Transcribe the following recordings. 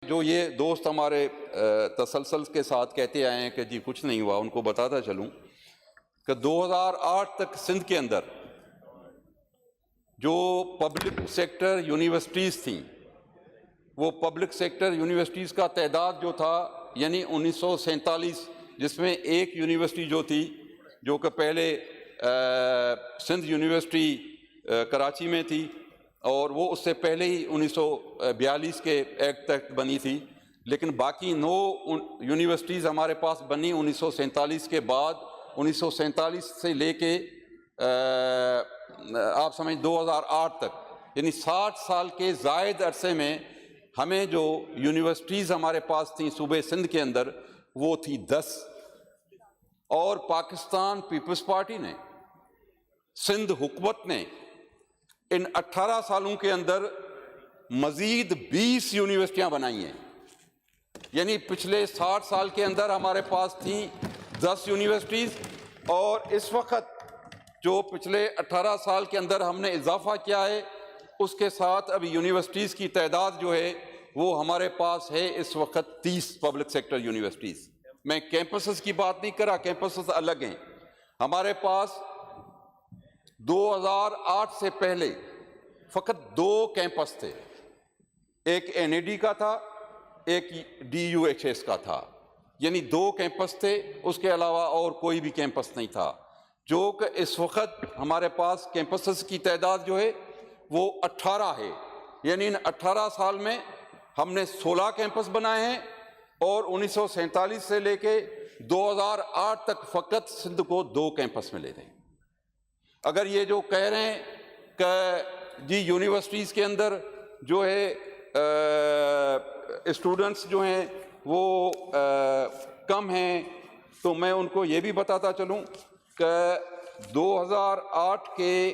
جو یہ دوست ہمارے تسلسل کے ساتھ کہتے آئے ہیں کہ جی کچھ نہیں ہوا، ان کو بتاتا چلوں کہ 2008 تک سندھ کے اندر جو پبلک سیکٹر یونیورسٹیز تھیں، وہ پبلک سیکٹر یونیورسٹیز کا تعداد جو تھا یعنی 1947، جس میں ایک یونیورسٹی جو تھی جو کہ پہلے سندھ یونیورسٹی کراچی میں تھی، اور وہ اس سے پہلے ہی 1942 کے ایکٹ تحت بنی تھی، لیکن باقی 9 یونیورسٹیز ہمارے پاس بنی 1947 کے بعد۔ 1947 سے لے کے آپ سمجھ 2008 تک، یعنی 60 سال کے زائد عرصے میں ہمیں جو یونیورسٹیز ہمارے پاس تھیں صوبے سندھ کے اندر وہ تھی 10، اور پاکستان پیپلز پارٹی نے، سندھ حکومت نے ان 18 سالوں کے اندر مزید 20 یونیورسٹیاں بنائی ہیں۔ یعنی پچھلے 60 سال کے اندر ہمارے پاس تھیں 10 یونیورسٹیز، اور اس وقت جو پچھلے 18 سال کے اندر ہم نے اضافہ کیا ہے، اس کے ساتھ ابھی یونیورسٹیز کی تعداد جو ہے وہ ہمارے پاس ہے اس وقت 30 پبلک سیکٹر یونیورسٹیز۔ میں کیمپسز کی بات نہیں کر رہا، کیمپسز الگ ہیں۔ ہمارے پاس 2008 سے پہلے فقط 2 کیمپس تھے، ایک NAD کا تھا، ایک DUHS کا تھا، یعنی 2 کیمپس تھے، اس کے علاوہ اور کوئی بھی کیمپس نہیں تھا۔ جو کہ اس وقت ہمارے پاس کیمپسز کی تعداد جو ہے وہ 18 ہے، یعنی ان 18 سال میں ہم نے 16 کیمپس بنائے ہیں، اور 1947 سے لے کے 2008 تک فقط سندھ کو 2 کیمپس ملے تھے۔ اگر یہ جو کہہ رہے ہیں کہ جی یونیورسٹیز کے اندر جو ہے اسٹوڈنٹس جو ہیں وہ کم ہیں، تو میں ان کو یہ بھی بتاتا چلوں کہ 2008 کے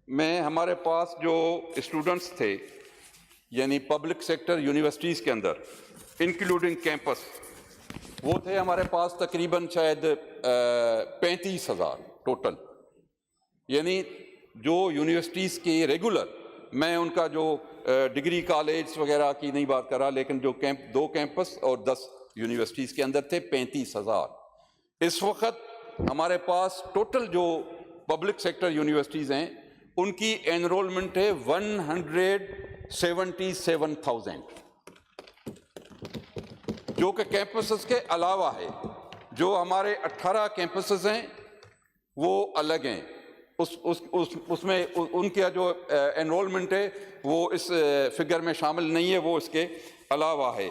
میں ہمارے پاس جو اسٹوڈنٹس تھے یعنی پبلک سیکٹر یونیورسٹیز کے اندر انکلوڈنگ کیمپس، وہ تھے ہمارے پاس تقریباً شاید 35,000 ٹوٹل۔ یعنی جو یونیورسٹیز کی ریگولر، میں ان کا جو ڈگری کالج وغیرہ کی نہیں بات کر رہا، لیکن جو 2 کیمپس اور 10 یونیورسٹیز کے اندر تھے 35,000۔ اس وقت ہمارے پاس ٹوٹل جو پبلک سیکٹر یونیورسٹیز ہیں ان کی انرولمنٹ ہے 177,000، جو کہ کیمپسز کے علاوہ ہے۔ جو ہمارے 18 کیمپسز ہیں وہ الگ ہیں، اس میں ان کا جو انرولمنٹ ہے وہ اس فگر میں شامل نہیں ہے، وہ اس کے علاوہ ہے۔